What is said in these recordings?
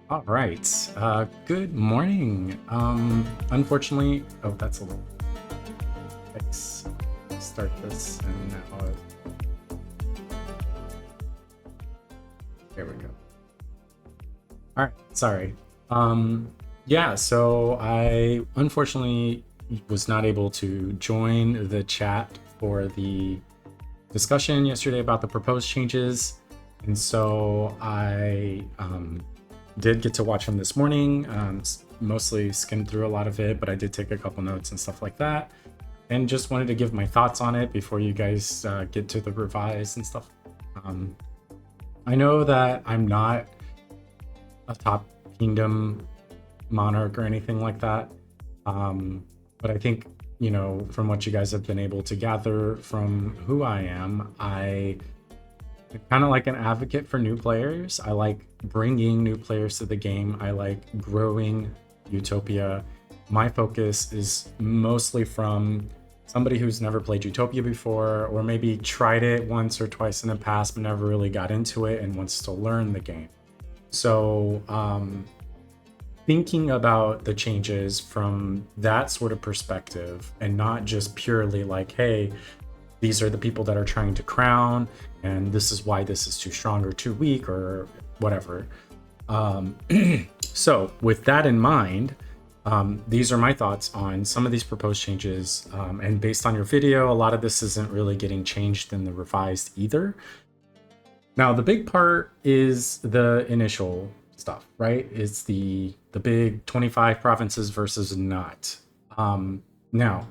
All right. Good morning. Unfortunately, oh, that's a little. Let's start this, and now there we go. All right. Sorry. Yeah. So I unfortunately was not able to join the chat for the discussion yesterday about the proposed changes, and so I did get to watch them this morning. Mostly skimmed through a lot of it, but I did take a couple notes and stuff like that, and just wanted to give my thoughts on it before you guys get to the revise and stuff. I know that I'm not a top kingdom monarch or anything like that, but I think, you know, from what you guys have been able to gather from who I am, I'm kind of like an advocate for new players. I like bringing new players to the game. I like growing Utopia. My focus is mostly from somebody who's never played Utopia before, or maybe tried it once or twice in the past but never really got into it and wants to learn the game. So thinking about the changes from that sort of perspective, and not just purely like, hey, these are the people that are trying to crown, and this is why this is too strong or too weak or whatever. So with that in mind, these are my thoughts on some of these proposed changes. And based on your video, a lot of this isn't really getting changed in the revised either. Now, the big part is the initial stuff, right? It's the big 25 provinces versus not. Now,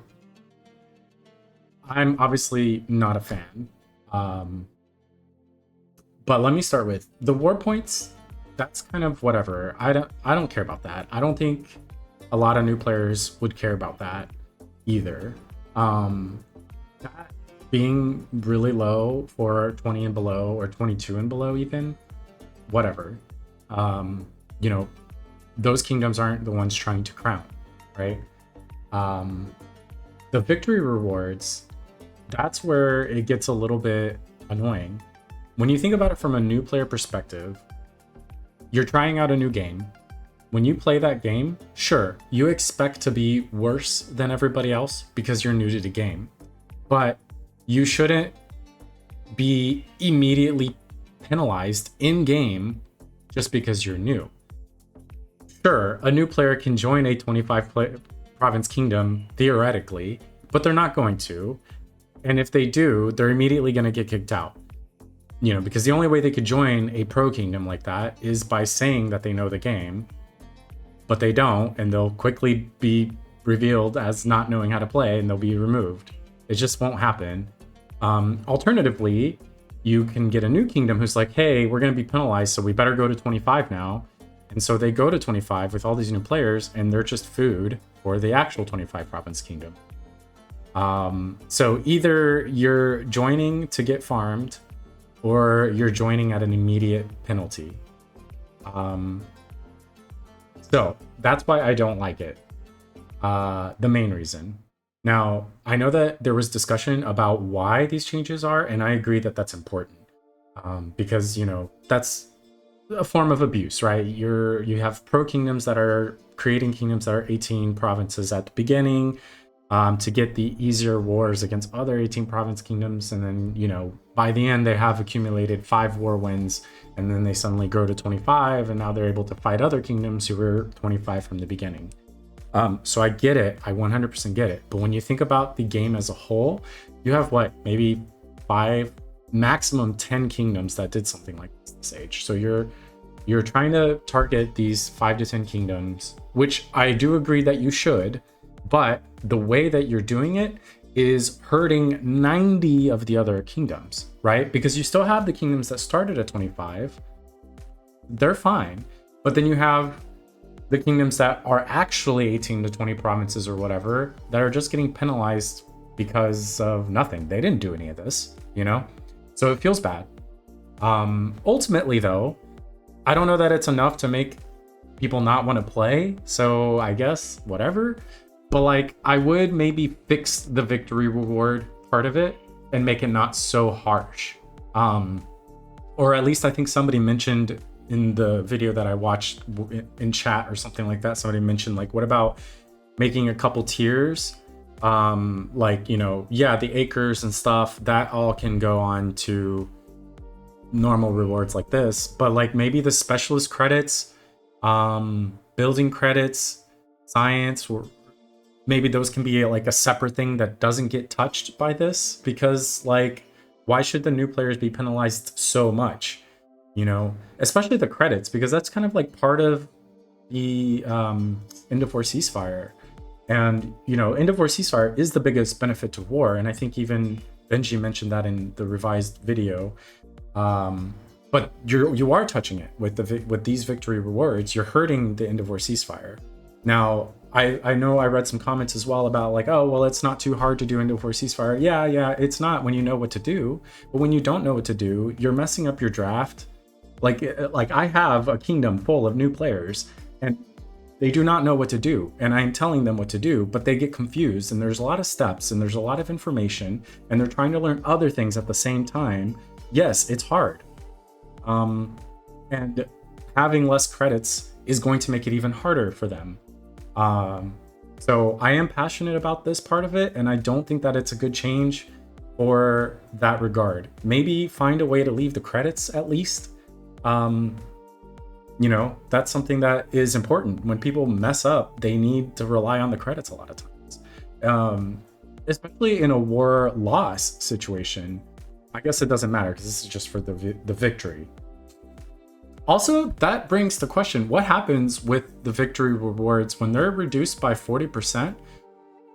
I'm obviously not a fan. But let me start with the war points. That's kind of whatever. I don't care about that. I don't think a lot of new players would care about that either. That being really low for 20 and below, or 22 and below even, whatever. You know, those kingdoms aren't the ones trying to crown, right? The victory rewards, that's where it gets a little bit annoying. When you think about it from a new player perspective, you're trying out a new game. When you play that game, sure, you expect to be worse than everybody else because you're new to the game, but you shouldn't be immediately penalized in game just because you're new. Sure, a new player can join a 25 province kingdom theoretically, but they're not going to. And if they do, they're immediately going to get kicked out. You know, because the only way they could join a pro kingdom like that is by saying that they know the game, but they don't, and they'll quickly be revealed as not knowing how to play, and they'll be removed. It just won't happen. Alternatively, you can get a new kingdom who's like, hey, we're going to be penalized, so we better go to 25 now. And so they go to 25 with all these new players, and they're just food for the actual 25 province kingdom. So either you're joining to get farmed, or you're joining at an immediate penalty. So that's why I don't like it. The main reason. Now, I know that there was discussion about why these changes are, and I agree that that's important. Because, you know, that's a form of abuse, right? You have pro kingdoms that are creating kingdoms that are 18 provinces at the beginning, to get the easier wars against other 18 province kingdoms, and then, you know, by the end they have accumulated 5 war wins, and then they suddenly grow to 25, and now they're able to fight other kingdoms who were 25 from the beginning. So I get it, I 100% get it, but when you think about the game as a whole, you have what, maybe 5, maximum 10 kingdoms that did something like this age. So you're trying to target these 5 to 10 kingdoms, which I do agree that you should, but the way that you're doing it is hurting 90 of the other kingdoms, right? Because you still have the kingdoms that started at 25. They're fine. But then you have the kingdoms that are actually 18 to 20 provinces or whatever that are just getting penalized because of nothing. They didn't do any of this, you know? So it feels bad. Ultimately, though, I don't know that it's enough to make people not want to play. So I guess whatever. But like, I would maybe fix the victory reward part of it and make it not so harsh. Or at least I think somebody mentioned in the video that I watched in chat or something like that, somebody mentioned like, what about making a couple tiers? Like, you know, yeah, the acres and stuff, that all can go on to normal rewards like this, but like maybe the specialist credits, building credits, science, or maybe those can be like a separate thing that doesn't get touched by this, because like, why should the new players be penalized so much? You know, especially the credits, because that's kind of like part of the End of War ceasefire. And, you know, End of War ceasefire is the biggest benefit to war. And I think even Benji mentioned that in the revised video. But you are touching it with these victory rewards. You're hurting the End of War ceasefire. Now, I know I read some comments as well about like, oh, well, it's not too hard to do End of War ceasefire. Yeah, it's not when you know what to do. But when you don't know what to do, you're messing up your draft. Like I have a kingdom full of new players, and they do not know what to do, and I'm telling them what to do, but they get confused, and there's a lot of steps, and there's a lot of information, and they're trying to learn other things at the same time. Yes, it's hard. And having less credits is going to make it even harder for them. So I am passionate about this part of it, and I don't think that it's a good change for that regard. Maybe find a way to leave the credits at least. You know, that's something that is important. When people mess up, they need to rely on the credits a lot of times. Especially in a war loss situation. I guess it doesn't matter because this is just for the victory. Also, that brings the question, what happens with the victory rewards when they're reduced by 40%?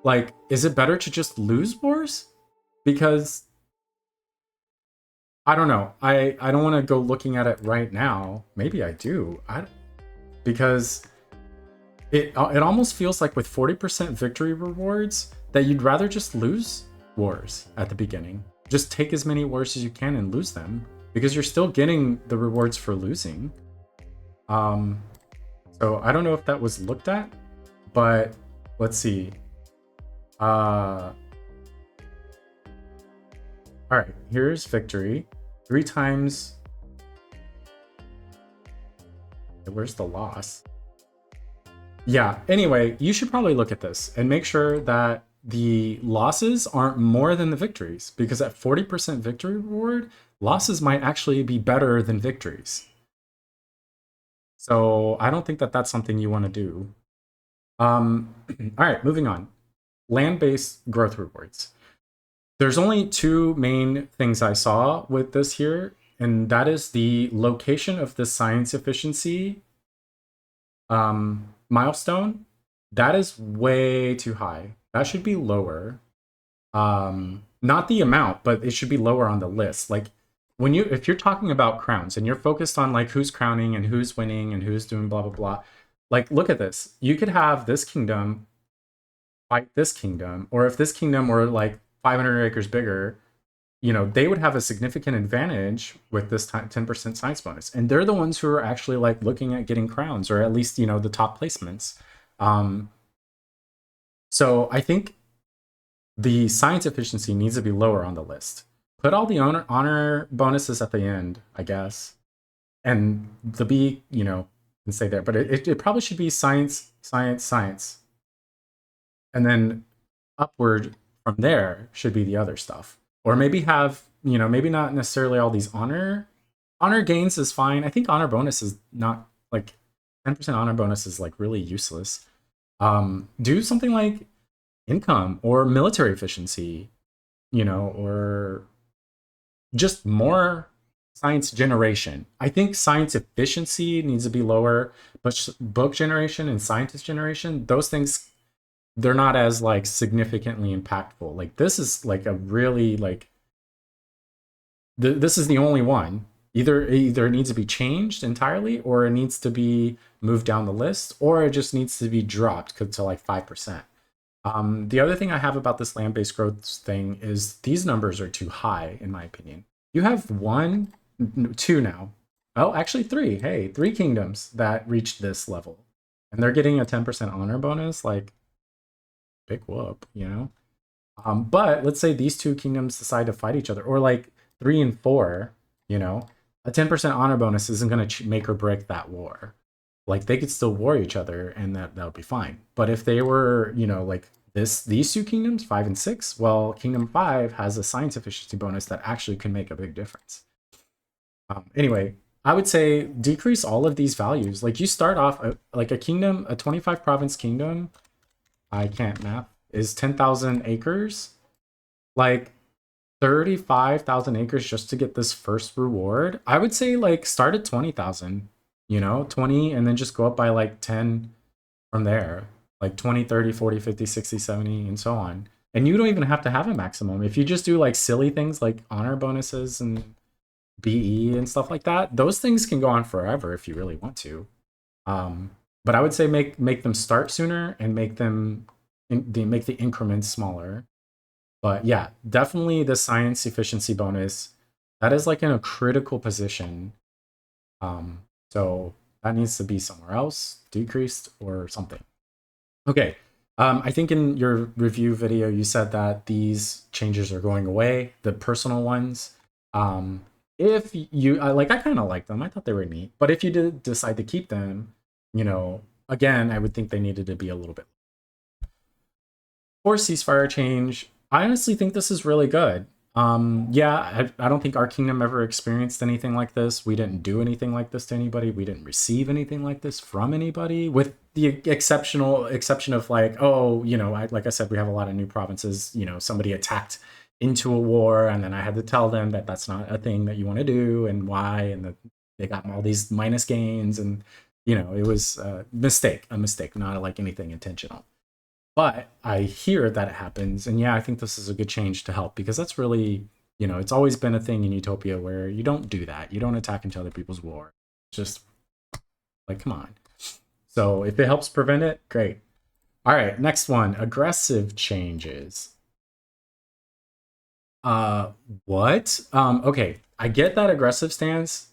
Like, is it better to just lose wars? Because I don't know. I don't want to go looking at it right now. Maybe I do. Because it almost feels like with 40% victory rewards that you'd rather just lose wars at the beginning. Just take as many wars as you can and lose them, because you're still getting the rewards for losing. So I don't know if that was looked at, but let's see. All right, here's victory. 3 times. Where's the loss? Yeah, anyway, you should probably look at this and make sure that the losses aren't more than the victories, because at 40% victory reward, losses might actually be better than victories. So I don't think that that's something you want to do. All right, moving on. Land-based growth rewards. There's only 2 main things I saw with this here, and that is the location of the science efficiency milestone. That is way too high. That should be lower. Not the amount, but it should be lower on the list. Like, if you're talking about crowns and you're focused on like who's crowning and who's winning and who's doing blah blah blah, like look at this. You could have this kingdom fight this kingdom, or if this kingdom were like 500 acres bigger, you know, they would have a significant advantage with this 10% science bonus. And they're the ones who are actually like looking at getting crowns, or at least, you know, the top placements. So I think the science efficiency needs to be lower on the list. Put all the honor bonuses at the end, I guess. And the B, you know, can stay there. But it probably should be science, science, science. And then upward from there should be the other stuff. Or maybe have, you know, maybe not necessarily all these honor gains is fine. I think honor bonus is not like 10% honor bonus is like really useless. Do something like income or military efficiency, you know, or just more science generation. I think science efficiency needs to be lower, but book generation and scientist generation, those things, they're not as like significantly impactful. Like this is like a really like this is the only one. Either it needs to be changed entirely, or it needs to be moved down the list, or it just needs to be dropped to like 5%. The other thing I have about this land-based growth thing is these numbers are too high, in my opinion. You have 2 now. Oh, actually 3. Hey, 3 kingdoms that reached this level, and they're getting a 10% honor bonus. Like, big whoop, you know? But let's say these 2 kingdoms decide to fight each other, or like 3 and 4, you know? a 10% honor bonus isn't going to make or break that war. Like they could still war each other and that would be fine. But if they were, you know, like these two kingdoms, 5 and 6, well, Kingdom 5 has a science efficiency bonus that actually can make a big difference. Anyway, I would say decrease all of these values. Like you start off like a kingdom, a 25 province kingdom, I can't map, is 10,000 acres. Like 35,000 acres just to get this first reward. I would say like start at 20,000, you know, 20 and then just go up by like 10 from there. Like 20, 30, 40, 50, 60, 70 and so on. And you don't even have to have a maximum. If you just do like silly things like honor bonuses and BE and stuff like that, those things can go on forever if you really want to. But I would say make them start sooner and make them make the increments smaller. But yeah, definitely the science efficiency bonus, that is like in a critical position. So that needs to be somewhere else, decreased or something. Okay. I think in your review video, you said that these changes are going away, the personal ones. If you, I kind of like them. I thought they were neat. But if you did decide to keep them, you know, again, I would think they needed to be a little bit. For ceasefire change, I honestly think this is really good. Yeah, I don't think our kingdom ever experienced anything like this. We didn't do anything like this to anybody. We didn't receive anything like this from anybody, with the exception of like, oh, you know, like I said, we have a lot of new provinces. You know, somebody attacked into a war, and then I had to tell them that that's not a thing that you want to do, and why, and that they got all these minus gains, and you know, it was a mistake, not like anything intentional. But I hear that it happens, and yeah, I think this is a good change to help, because that's really, you know, it's always been a thing in Utopia where you don't do that. You don't attack into other people's war. It's just like, come on. So if it helps prevent it, great. All right, next one, aggressive changes. What? Okay, I get that aggressive stance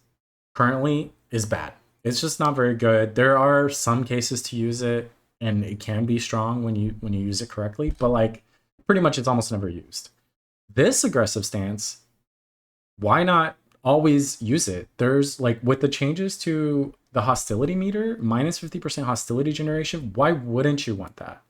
currently is bad. It's just not very good. There are some cases to use it, and it can be strong when you use it correctly, but like pretty much it's almost never used. This aggressive stance, why not always use it? There's like, with the changes to the hostility meter, minus 50% hostility generation, why wouldn't you want that?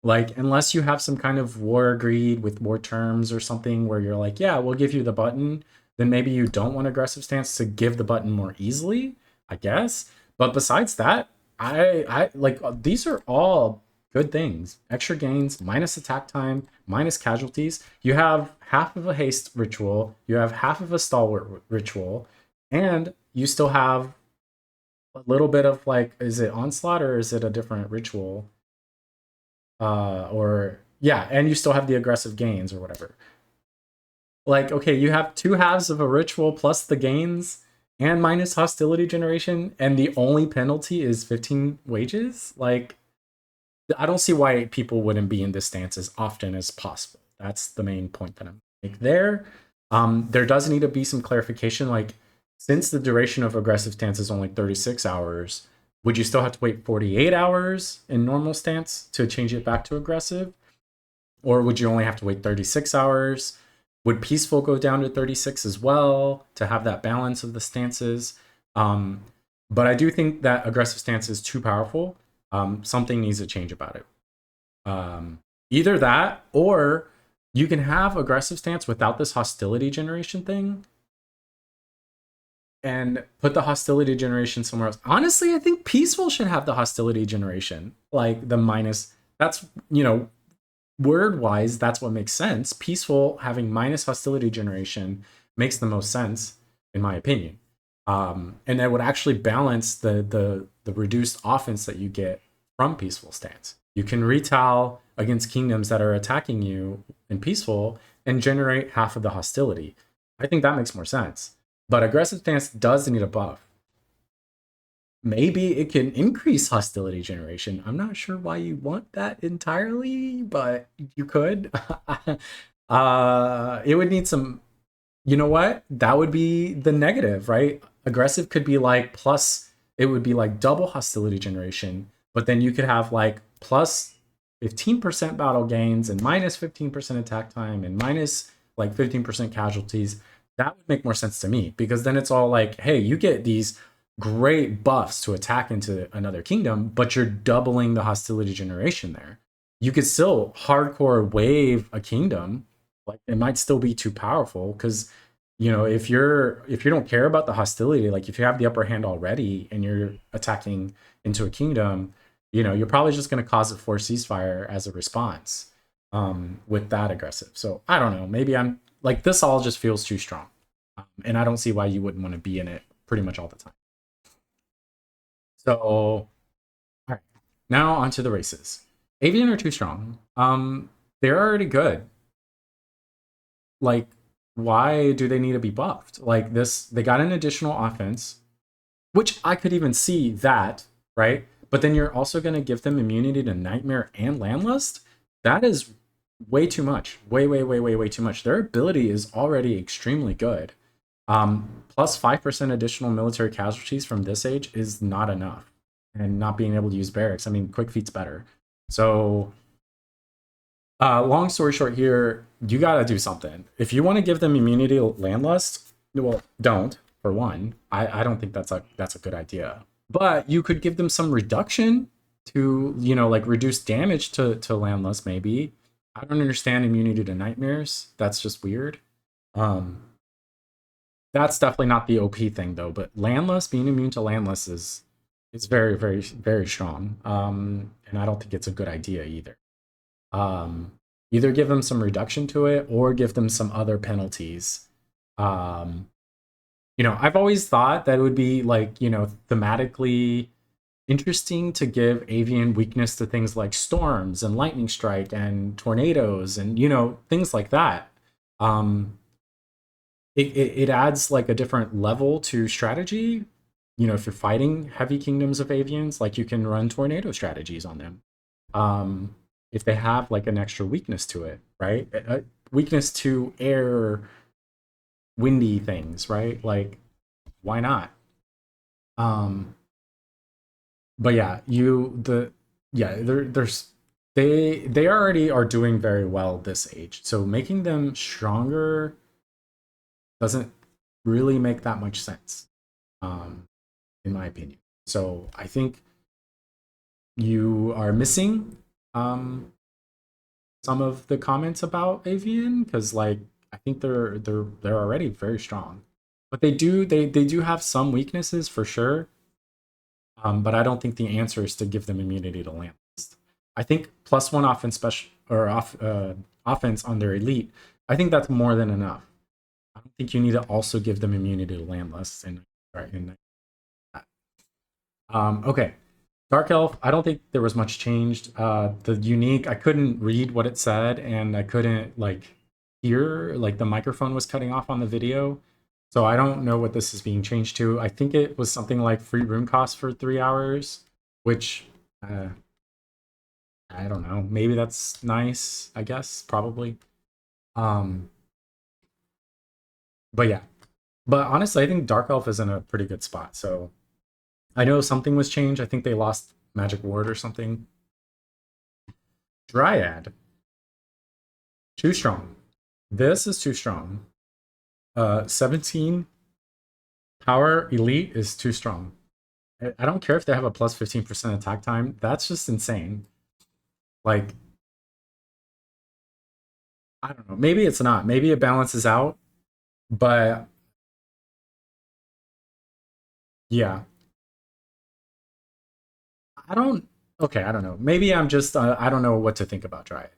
Like, unless you have some kind of war agreed with war terms or something where you're like, yeah, we'll give you the button, then maybe you don't want aggressive stance to give the button more easily, I guess. But besides that, I like, these are all good things. Extra gains, minus attack time, minus casualties. You have half of a haste ritual, you have half of a stalwart ritual, and you still have a little bit of like, is it onslaught or is it a different ritual? Or yeah, and you still have the aggressive gains or whatever. Like, okay, you have two halves of a ritual plus the gains and minus hostility generation, and the only penalty is 15 wages. Like, I don't see why people wouldn't be in this stance as often as possible. That's the main point that I'm making there. There does need to be some clarification. Like, since the duration of aggressive stance is only 36 hours, would you still have to wait 48 hours in normal stance to change it back to aggressive? Or would you only have to wait 36 hours? Would peaceful go down to 36 as well to have that balance of the stances? But I do think that aggressive stance is too powerful. Something needs to change about it. Either that, or you can have aggressive stance without this hostility generation thing, and put the hostility generation somewhere else. Honestly, I think peaceful should have the hostility generation, like the minus. That's, you know, word wise, that's what makes sense. Peaceful having minus hostility generation makes the most sense, in my opinion. And that would actually balance the reduced offense that you get from peaceful stance. You can retaliate against kingdoms that are attacking you in peaceful and generate half of the hostility. I think that makes more sense. But aggressive stance does need a buff. Maybe it can increase hostility generation. I'm not sure why you want that entirely, but you could. It would need some, you know what? That would be the negative, right? Aggressive could be like plus, it would be like double hostility generation, but then you could have like plus 15% battle gains and minus 15% attack time and minus like 15% casualties. that would make more sense to me, because then it's all like, hey, you get these great buffs to attack into another kingdom, but you're doubling the hostility generation there. You could still hardcore wave a kingdom, like it might still be too powerful, because if you don't care about the hostility, like if you have the upper hand already and you're attacking into a kingdom, you're probably just going to cause a forced ceasefire as a response, with that aggressive. So I don't know, maybe I'm like, this all just feels too strong, and I don't see why you wouldn't want to be in it pretty much all the time. So, all right, now onto the races. Avian are too strong. They're already good. Like, why do they need to be buffed? Like this, they got an additional offense, which I could even see that, right? But then you're also going to give them immunity to Nightmare and Landlust. That is way too much. Way too much. Their ability is already extremely good. Plus 5% additional military casualties from this age is not enough. And not being able to use barracks, I mean, quick feet's better. So, long story short here, you got to do something. If you want to give them immunity to Landlust, well, don't, for one. I don't think that's a good idea. But you could give them some reduction to, like reduce damage to Landlust, maybe. I don't understand immunity to Nightmares. That's just weird. That's definitely not the OP thing, though. But Landlust, being immune to Landlust is very, very, very strong. And I don't think it's a good idea either. Either give them some reduction to it or give them some other penalties. I've always thought that it would be like, thematically interesting to give Avian weakness to things like storms and lightning strike and tornadoes and, things like that. It adds like a different level to strategy. If you're fighting heavy kingdoms of Avians, like you can run tornado strategies on them. If they have like an extra weakness to it, right? A weakness to air, windy things, right? Like, why not? But yeah, they already are doing very well this age. So making them stronger doesn't really make that much sense, in my opinion. So I think you are missing some of the comments about Avian, because like I think they're already very strong, but they do have some weaknesses for sure. But I don't think the answer is to give them immunity to Landlust. I think +1 offense special or offense on their elite. I think that's more than enough. I don't think you need to also give them immunity to Landlust and that. Okay. Dark Elf, I don't think there was much changed. The unique, I couldn't read what it said, and I couldn't like hear, like the microphone was cutting off on the video. So I don't know what this is being changed to. I think it was something like free room cost for 3 hours, which I don't know. Maybe that's nice, I guess, probably. But yeah. But honestly, I think Dark Elf is in a pretty good spot. So I know something was changed. I think they lost Magic Ward or something. Dryad. Too strong. This is too strong. 17 power elite is too strong. I don't care if they have a plus 15% attack time. That's just insane. Like, I don't know. Maybe it's not. Maybe it balances out. But yeah, I don't. Okay, I don't know. Maybe I'm just. I don't know what to think about Dryad.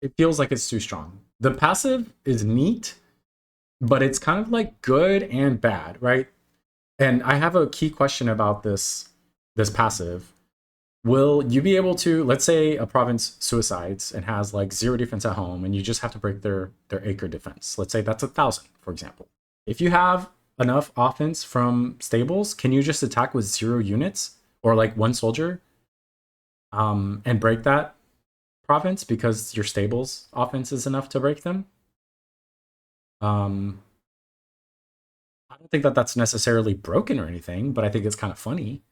It feels like it's too strong. The passive is neat, but it's kind of like good and bad, right? And I have a key question about this passive. Will you be able to, let's say a province suicides and has like 0 defense at home, and you just have to break their acre defense. Let's say that's 1,000, for example. If you have enough offense from stables, can you just attack with 0 units or like 1 soldier, and break that province because your stables offense is enough to break them? Um, I don't think that that's necessarily broken or anything, but I think it's kind of funny,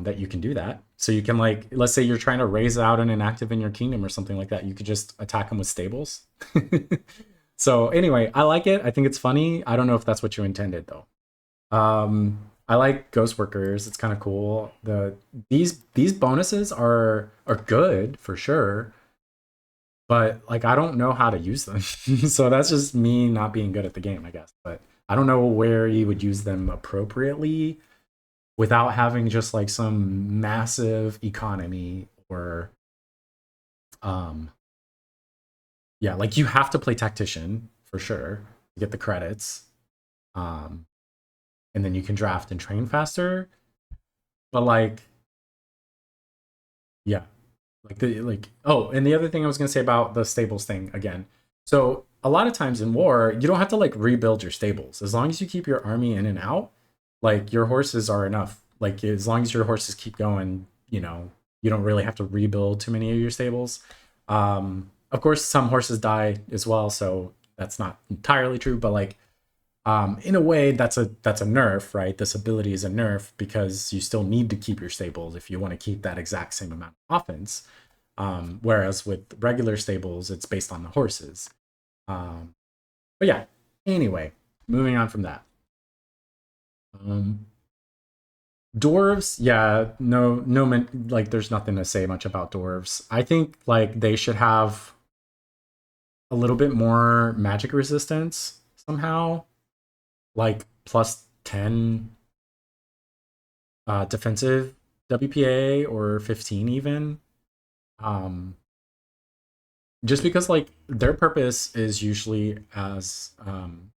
that you can do that. So you can, like, let's say you're trying to raise out an inactive in your kingdom or something like that. You could just attack them with stables. So anyway, I like it. I think it's funny. I don't know if that's what you intended though. I like ghost workers. It's kind of cool. These bonuses are good for sure, but like I don't know how to use them. So that's just me not being good at the game, I guess. But I don't know where you would use them appropriately without having just like some massive economy or um yeah, like you have to play tactician for sure to get the credits. Um and then you can draft and train faster. But like, yeah, like oh, and the other thing I was gonna say about the stables thing again. So a lot of times in war, you don't have to like rebuild your stables. As long as you keep your army in and out, like your horses are enough. Like as long as your horses keep going, you don't really have to rebuild too many of your stables. Of course, some horses die as well, so that's not entirely true. But like, in a way, that's a nerf, right? This ability is a nerf because you still need to keep your stables if you want to keep that exact same amount of offense. Whereas with regular stables, it's based on the horses. But yeah, anyway, moving on from that. Um, Dwarves, yeah, like there's nothing to say much about dwarves. I think like they should have a little bit more magic resistance somehow, like plus 10 defensive WPA or 15 even. Um, just because like their purpose is usually as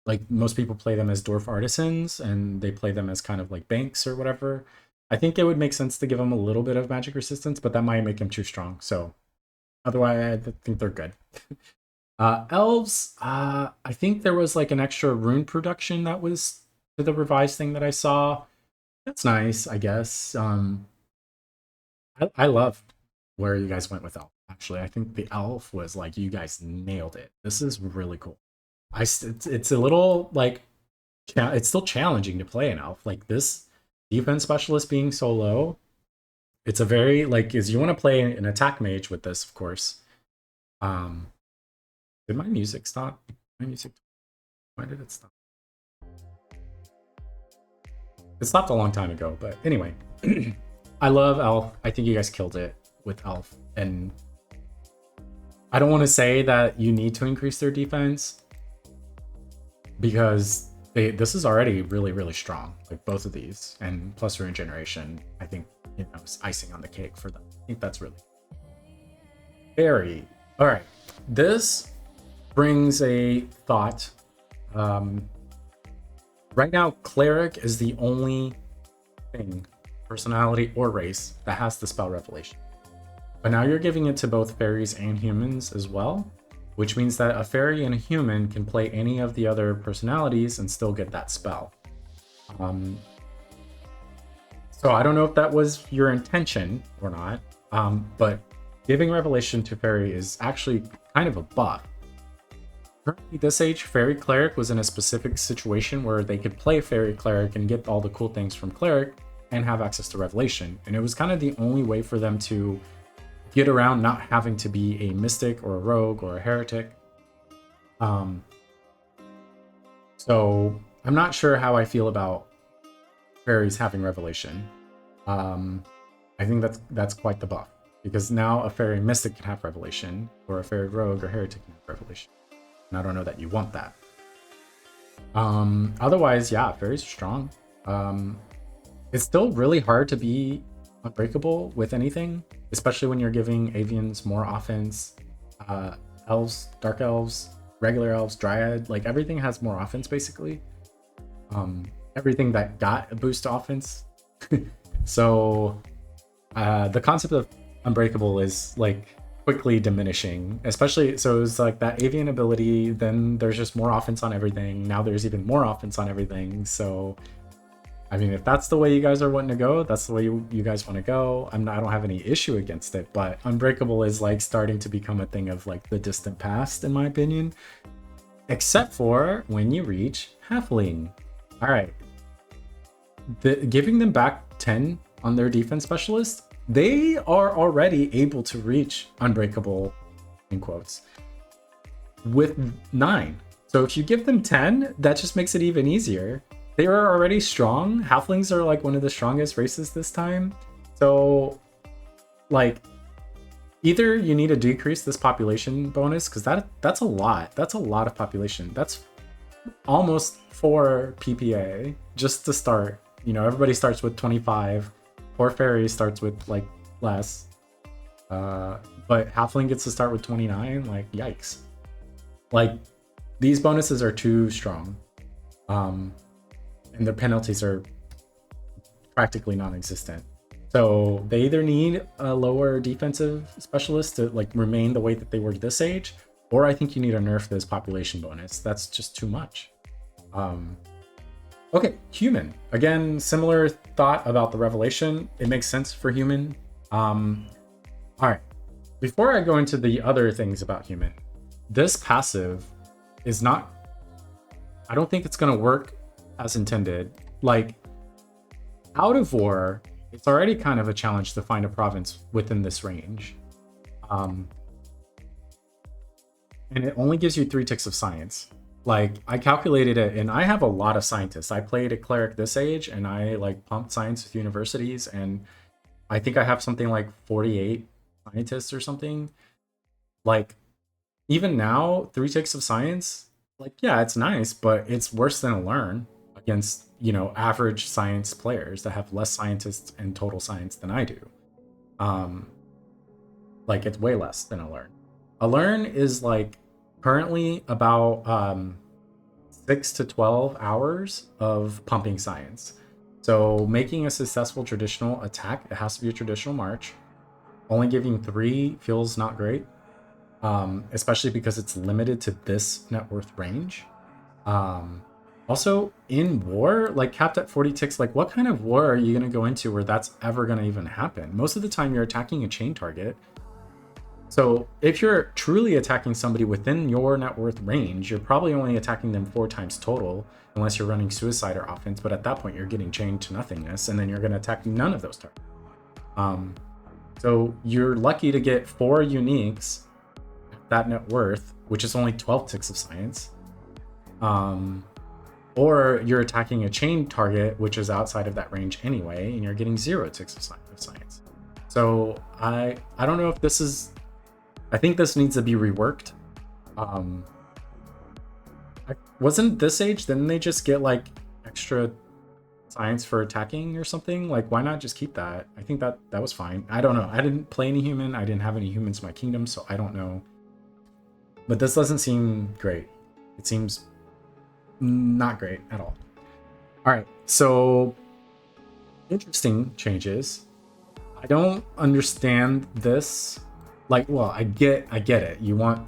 like most people play them as dwarf artisans and they play them as kind of like banks or whatever. I think it would make sense to give them a little bit of magic resistance, but that might make them too strong. So otherwise, I think they're good. Elves, I think there was like an extra rune production that was to the revised thing that I saw. That's nice, I guess. I love where you guys went with elf. Actually, I think the elf was like you guys nailed it. This is really cool. It's a little like it's still challenging to play an elf like this defense specialist being so low. It's a very like is you want to play an attack mage with this, of course. Um, did my music stop? My music. Why did it stop? It stopped a long time ago, but anyway. I love Elf. I think you guys killed it with Elf. And I don't want to say that you need to increase their defense because this is already really, really strong. Like both of these. And plus rune generation, I think, is icing on the cake for them. I think that's really very. All right. This brings a thought. Right now, cleric is the only thing, personality or race, that has the spell revelation. But now you're giving it to both fairies and humans as well, which means that a fairy and a human can play any of the other personalities and still get that spell. So I don't know if that was your intention or not, but giving revelation to fairy is actually kind of a buff. Currently, this age, Fairy Cleric was in a specific situation where they could play Fairy Cleric and get all the cool things from Cleric and have access to Revelation. And it was kind of the only way for them to get around not having to be a Mystic or a Rogue or a Heretic. So I'm not sure how I feel about Fairies having Revelation. I think that's quite the buff. Because now a Fairy Mystic can have Revelation, or a Fairy Rogue or Heretic can have Revelation. And I don't know that you want that. Otherwise, yeah, fairies are strong. It's still really hard to be unbreakable with anything, especially when you're giving avians more offense. Elves, dark elves, regular elves, dryad, like everything has more offense basically. Everything that got a boost to offense. So the concept of unbreakable is like quickly diminishing, especially so it's like that avian ability, then there's just more offense on everything. Now there's even more offense on everything. So I mean, if that's the way you guys are wanting to go, that's the way you guys want to go. I don't have any issue against it, but unbreakable is like starting to become a thing of like the distant past, in my opinion, except for when you reach halfling. All right, giving them back 10 on their defense specialist, they are already able to reach unbreakable, in quotes, with 9. So if you give them 10, that just makes it even easier. They are already strong. Halflings are like one of the strongest races this time. So like either you need to decrease this population bonus, because that's a lot. That's a lot of population. That's almost 4 PPA just to start. You know, everybody starts with 25. Poor fairy starts with like less. But halfling gets to start with 29. Like, yikes. Like, these bonuses are too strong. And the penalties are practically non-existent. So they either need a lower defensive specialist to like remain the way that they were this age, or I think you need to nerf this population bonus. That's just too much. Okay, human. Again, similar thought about the revelation. It makes sense for human. All right. Before I go into the other things about human, this passive is not, I don't think it's going to work as intended. Like, out of war, it's already kind of a challenge to find a province within this range. And it only gives you 3 ticks of science. Like, I calculated it, and I have a lot of scientists. I played a cleric this age, and I like pumped science with universities, and I think I have something like 48 scientists or something. Like, even now, 3 ticks of science, like, yeah, it's nice, but it's worse than a learn against, you know, average science players that have less scientists and total science than I do. Like, it's way less than a learn. A learn is like currently about 6 to 12 hours of pumping science. So making a successful traditional attack, it has to be a traditional march. Only giving 3 feels not great, especially because it's limited to this net worth range. Also, in war, like capped at 40 ticks, like what kind of war are you going to go into where that's ever going to even happen? Most of the time you're attacking a chain target. So if you're truly attacking somebody within your net worth range, you're probably only attacking them 4 times total, unless you're running suicide or offense. But at that point, you're getting chained to nothingness, and then you're going to attack none of those targets. So you're lucky to get 4 uniques at that net worth, which is only 12 ticks of science. Or you're attacking a chain target, which is outside of that range anyway, and you're getting 0 ticks of science. So I don't know if this is, I think this needs to be reworked. Wasn't this age, didn't they just get like extra science for attacking or something? Like, why not just keep that? I think that was fine. I don't know. I didn't play any human. I didn't have any humans in my kingdom, so I don't know. But this doesn't seem great. It seems not great at all. All right, so interesting changes. I don't understand this. Like, well, I get it. You want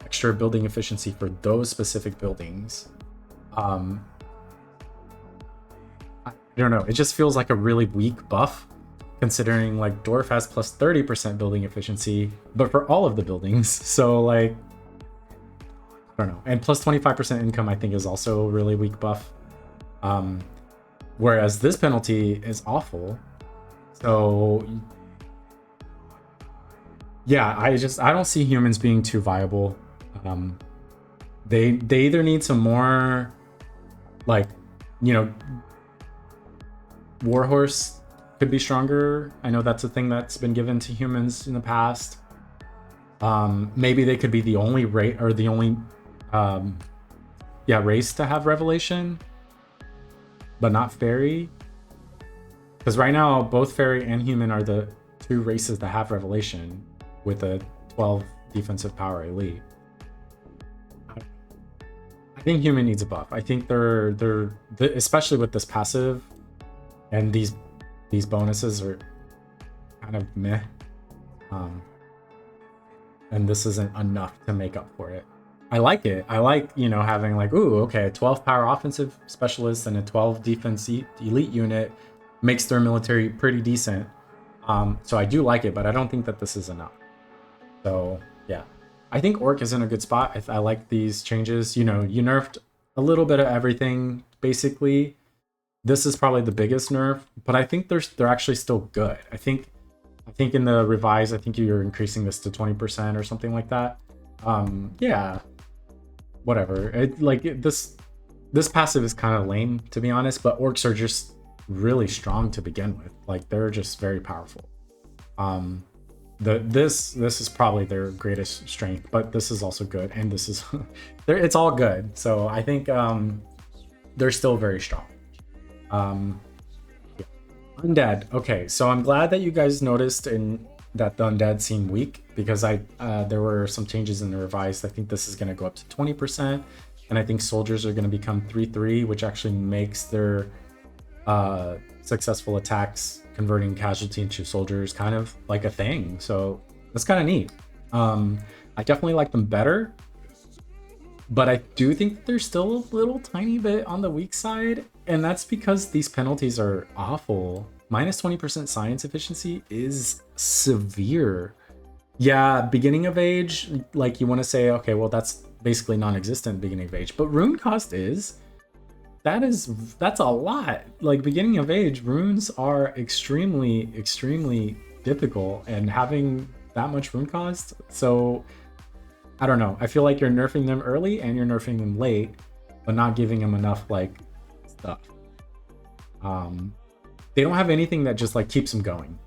extra building efficiency for those specific buildings. I don't know. It just feels like a really weak buff, considering like Dwarf has plus 30% building efficiency, but for all of the buildings. So like, I don't know. And plus 25% income, I think, is also a really weak buff. Whereas this penalty is awful. So yeah, I don't see humans being too viable. They either need some more, like, you know, Warhorse could be stronger. I know that's a thing that's been given to humans in the past. Maybe they could be the only race, or the only race to have revelation, but not fairy. Because right now, both fairy and human are the 2 races that have revelation with a 12 defensive power elite. I think human needs a buff. I think they're especially with this passive and these bonuses are kind of meh. And this isn't enough to make up for it. I like it. I like, you know, having like, ooh, okay, a 12 power offensive specialist and a 12 defense elite unit makes their military pretty decent. So I do like it, but I don't think that this is enough. So yeah, I think Orc is in a good spot. I like these changes. You know, you nerfed a little bit of everything, basically. This is probably the biggest nerf, but I think they're actually still good. I think in the revise, I think you're increasing this to 20% or something like that. Yeah, whatever. This passive is kind of lame, to be honest, but orcs are just really strong to begin with. Like, they're just very powerful. This is probably their greatest strength, but this is also good, and this is it's all good. So I think they're still very strong. Yeah. Undead. Okay, so I'm glad that you guys noticed that the undead seem weak, because there were some changes in the revised. I think this is going to go up to 20%, and I think soldiers are going to become 3/3, which actually makes their successful attacks converting casualty into soldiers kind of like a thing. So that's kind of neat. I definitely like them better, but I do think they're still a little tiny bit on the weak side, and that's because these penalties are awful. Minus 20% science efficiency is severe. Yeah, beginning of age, like, you want to say, okay, well, that's basically non-existent beginning of age, but rune cost is. That's a lot. Like, beginning of age, runes are extremely, extremely difficult, and having that much rune cost, so I don't know. I feel like you're nerfing them early and you're nerfing them late, but not giving them enough like stuff. They don't have anything that just like keeps them going.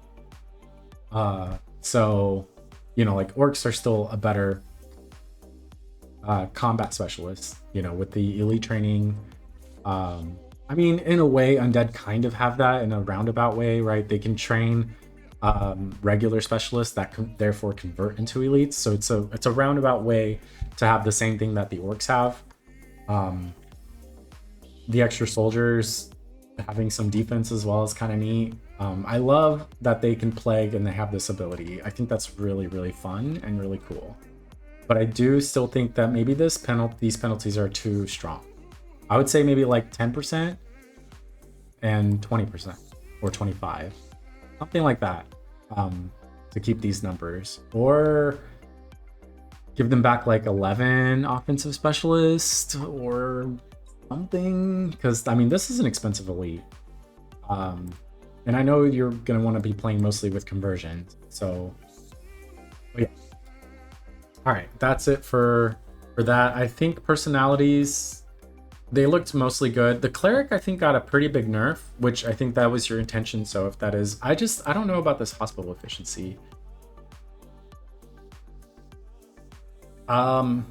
So, you know, like, orcs are still a better combat specialist, you know, with the elite training. I mean, in a way, undead kind of have that in a roundabout way, right? They can train regular specialists that can therefore convert into elites. So it's a roundabout way to have the same thing that the orcs have. The extra soldiers having some defense as well is kind of neat. I love that they can plague and they have this ability. I think that's really, really fun and really cool. But I do still think that maybe these penalties are too strong. I would say maybe like 10% and 20% or 25%, something like that, to keep these numbers, or give them back like 11 offensive specialists or something, because I mean, this is an expensive elite, and I know you're gonna want to be playing mostly with conversions. So yeah, all right, that's it for that. I think personalities, they looked mostly good. The cleric, I think, got a pretty big nerf, which I think that was your intention. So if that is, I don't know about this hospital efficiency. And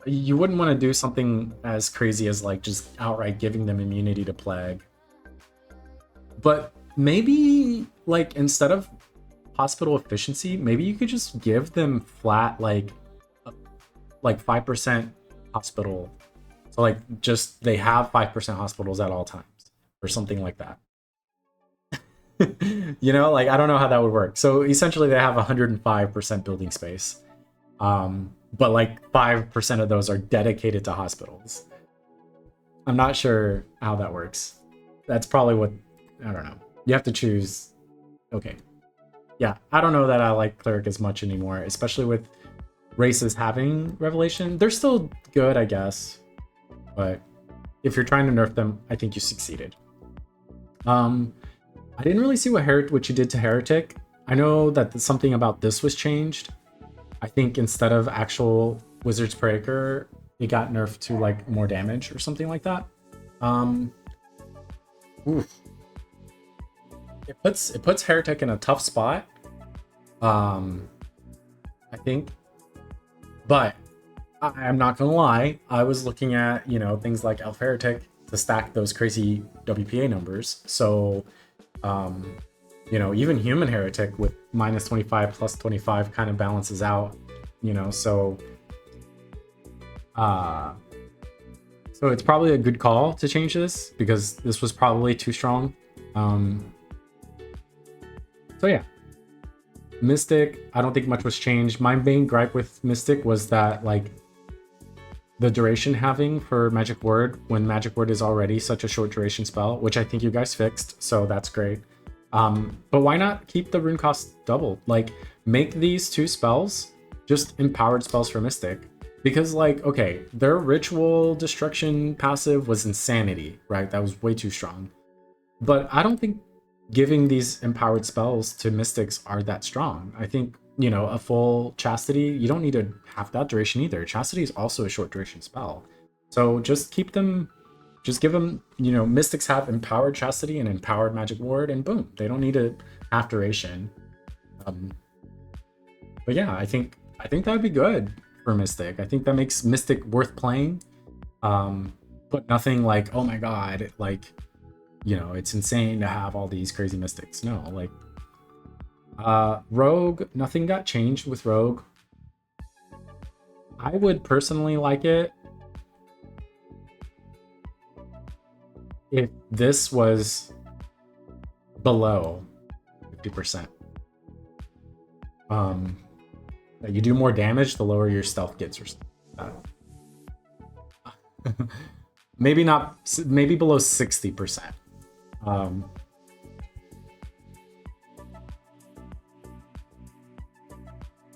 you wouldn't want to do something as crazy as like just outright giving them immunity to plague. But maybe like, instead of hospital efficiency, maybe you could just give them flat like 5% hospital. So like, just they have 5% hospitals at all times or something like that. You know, like, I don't know how that would work. So essentially they have 105% building space. But like 5% of those are dedicated to hospitals. I'm not sure how that works. That's probably what, I don't know. You have to choose. Okay. Yeah, I don't know that I like cleric as much anymore, especially with races having revelation. They're still good, I guess, but if you're trying to nerf them, I think you succeeded. I didn't really see what you did to heretic. I know that something about this was changed. I think instead of actual wizard's prayer, it got nerfed to like more damage or something like that. Oof. It puts heretic in a tough spot, I think. But I'm not gonna lie, I was looking at, you know, things like Elf Heretic to stack those crazy WPA numbers. So, you know, even Human Heretic with minus 25 plus 25 kind of balances out, you know, so it's probably a good call to change this, because this was probably too strong. So yeah. Mystic, I don't think much was changed. My main gripe with Mystic was that, like, the duration having for Magic Word, when Magic Word is already such a short duration spell, which I think you guys fixed, so that's great. But why not keep the rune cost doubled? Like, make these two spells just empowered spells for Mystic. Because, like, okay, their Ritual Destruction passive was insanity, right? That was way too strong. But I don't think giving these empowered spells to Mystics are that strong. I think you know, a full chastity. You don't need to have that duration either. Chastity is also a short duration spell. So just keep them, just give them, you know, mystics have empowered chastity and empowered magic ward, and boom, they don't need a half duration. But yeah, I think that would be good for Mystic. I think that makes Mystic worth playing. But nothing like, oh my god, like, you know, it's insane to have all these crazy Mystics. No, like, Rogue, nothing got changed with Rogue. I would personally like it if this was below 50%. You do more damage the lower your stealth gets or something like that. Maybe not, maybe below 60%.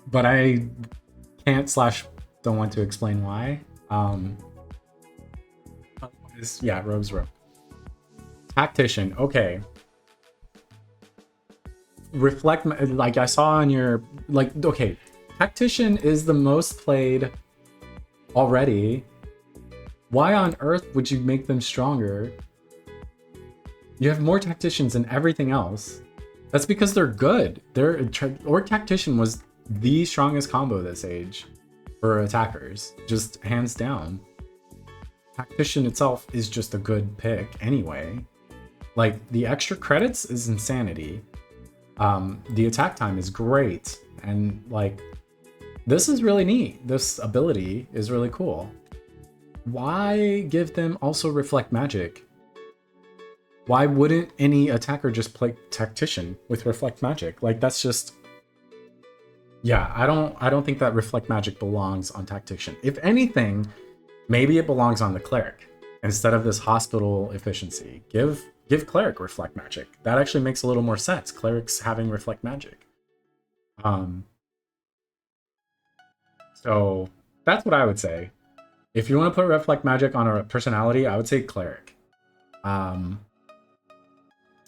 But I can't / don't want to explain why. Yeah, Rogue's Rogue. Tactician, okay. Reflect, like I saw on your, like, okay, Tactician is the most played already. Why on earth would you make them stronger? You have more Tacticians than everything else. That's because they're good. Orc Tactician was the strongest combo this age for attackers, just hands down. Tactician itself is just a good pick anyway. Like, the extra credits is insanity. The attack time is great, and like, this is really neat. This ability is really cool. Why give them also reflect magic? Why wouldn't any attacker just play Tactician with reflect magic? Like, that's just, yeah, I don't think that reflect magic belongs on Tactician. If anything, maybe it belongs on the cleric instead of this hospital efficiency. Give cleric reflect magic. That actually makes a little more sense. Clerics having reflect magic. So that's what I would say. If you want to put reflect magic on a personality, I would say cleric. And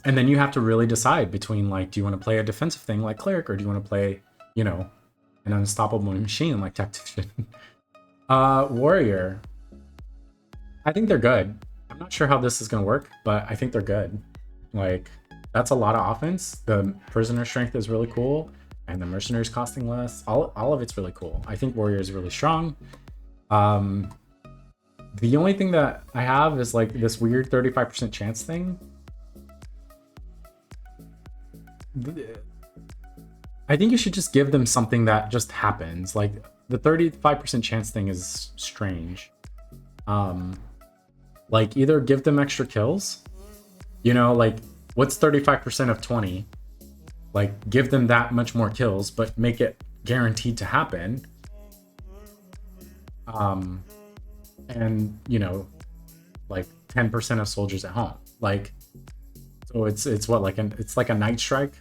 then you have to really decide between, like, do you want to play a defensive thing like cleric, or do you want to play, you know, an unstoppable machine like tactician? Warrior. I think they're good. I'm not sure how this is going to work, but I think they're good. Like, that's a lot of offense. The prisoner strength is really cool, and the mercenaries costing less. All of it's really cool. I think warrior is really strong. The only thing that I have is like this weird 35% chance thing. I think you should just give them something that just happens. Like, the 35% chance thing is strange. Like, either give them extra kills, you know, like, what's 35% of 20? Like, give them that much more kills, but make it guaranteed to happen. And, you know, like 10% of soldiers at home. Like, so it's what, like it's like a night strike,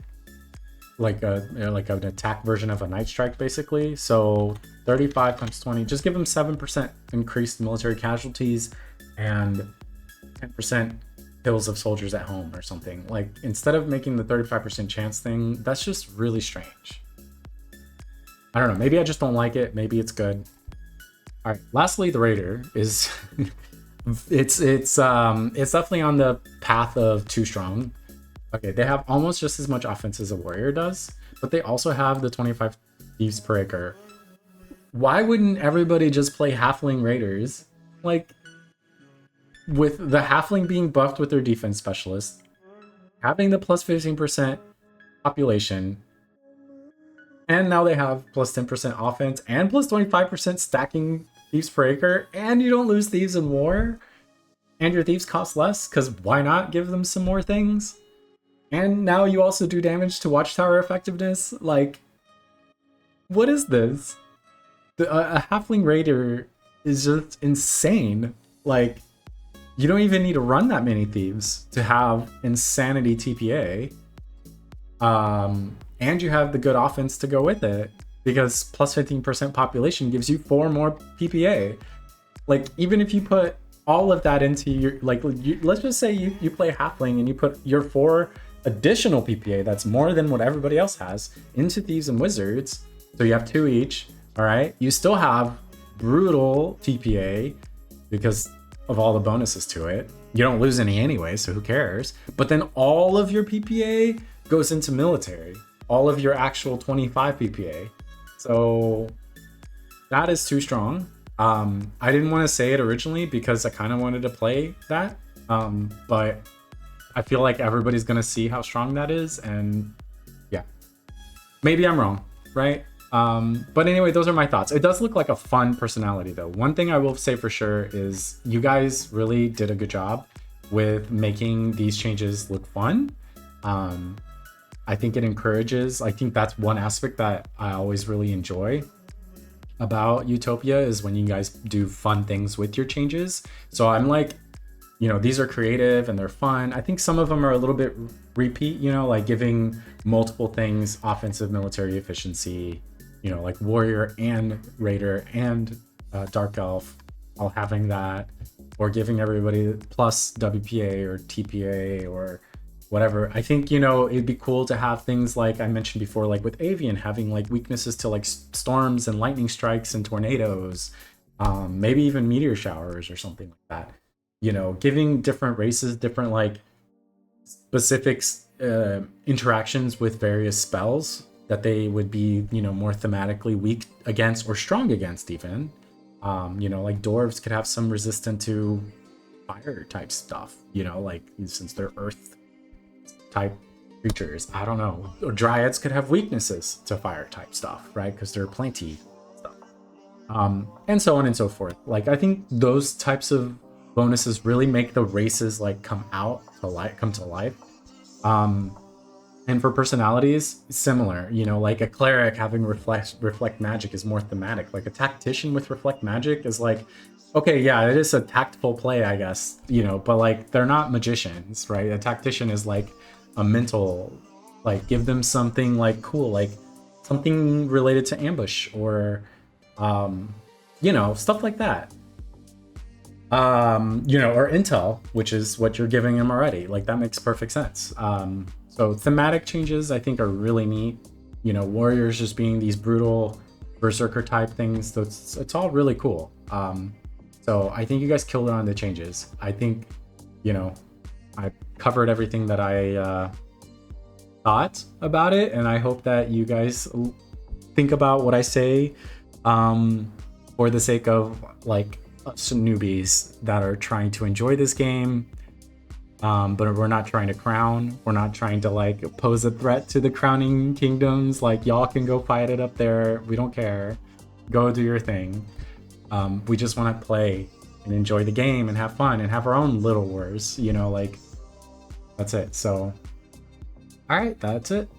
like an attack version of a night strike, basically. So 35 times 20, just give them 7% increased military casualties and 10% kills of soldiers at home or something. Like, instead of making the 35% chance thing, that's just really strange. I don't know, maybe I just don't like it, maybe it's good. All right, lastly, the Raider is it's definitely on the path of too strong. Okay, they have almost just as much offense as a warrior does, but they also have the 25 thieves per acre. Why wouldn't everybody just play halfling raiders? Like, with the halfling being buffed with their defense specialist, having the plus 15% population, and now they have plus 10% offense and plus 25% stacking thieves per acre, and you don't lose thieves in war, and your thieves cost less, because why not give them some more things? And now you also do damage to watchtower effectiveness. Like, what is this? A halfling raider is just insane. Like, you don't even need to run that many thieves to have insanity TPA. And you have the good offense to go with it, because plus 15% population gives you 4 more PPA. Like, even if you put all of that into your, like, let's just say you play halfling and you put your 4 additional PPA that's more than what everybody else has into Thieves and Wizards. So you have 2 each. All right. You still have brutal TPA because of all the bonuses to it. You don't lose any anyway, so who cares? But then all of your PPA goes into military. All of your actual 25 PPA. So that is too strong. I didn't want to say it originally because I kind of wanted to play that. But I feel like everybody's going to see how strong that is. And yeah, maybe I'm wrong, right? But anyway, those are my thoughts. It does look like a fun personality though. One thing I will say for sure is you guys really did a good job with making these changes look fun. I think it encourages, I think that's one aspect that I always really enjoy about Utopia is when you guys do fun things with your changes. So I'm like, you know, these are creative and they're fun. I think some of them are a little bit repeat, you know, like giving multiple things, offensive military efficiency, you know, like warrior and raider and dark elf, all having that, or giving everybody plus WPA or TPA or whatever. I think, you know, it'd be cool to have things like I mentioned before, like with Avian having like weaknesses to like storms and lightning strikes and tornadoes, maybe even meteor showers or something like that. You know, giving different races different like specific interactions with various spells that they would be, you know, more thematically weak against or strong against even. You know, like dwarves could have some resistance to fire type stuff, you know, like since they're earth type creatures. I don't know. Or dryads could have weaknesses to fire type stuff, right? Because they're planty stuff. And so on and so forth. Like I think those types of bonuses really make the races like come to life. And for personalities, similar, you know, like a cleric having reflect magic is more thematic. Like a tactician with reflect magic is like, okay, yeah, it is a tactful play, I guess, you know, but like they're not magicians, right? A tactician is like a mental, like give them something like cool, like something related to ambush or, you know, stuff like that. You know, or intel, which is what you're giving them already. Like that makes perfect sense. So thematic changes I think are really neat. You know, warriors just being these brutal berserker type things. So it's all really cool. So I think you guys killed it on the changes. I think, you know, I covered everything that I thought about it, and I hope that you guys think about what I say for the sake of like some newbies that are trying to enjoy this game. But we're not trying to crown. We're not trying to like pose a threat to the crowning kingdoms. Like y'all can go fight it up there. We don't care. Go do your thing. We just want to play and enjoy the game and have fun and have our own little wars, you know, like that's it. So, all right, that's it.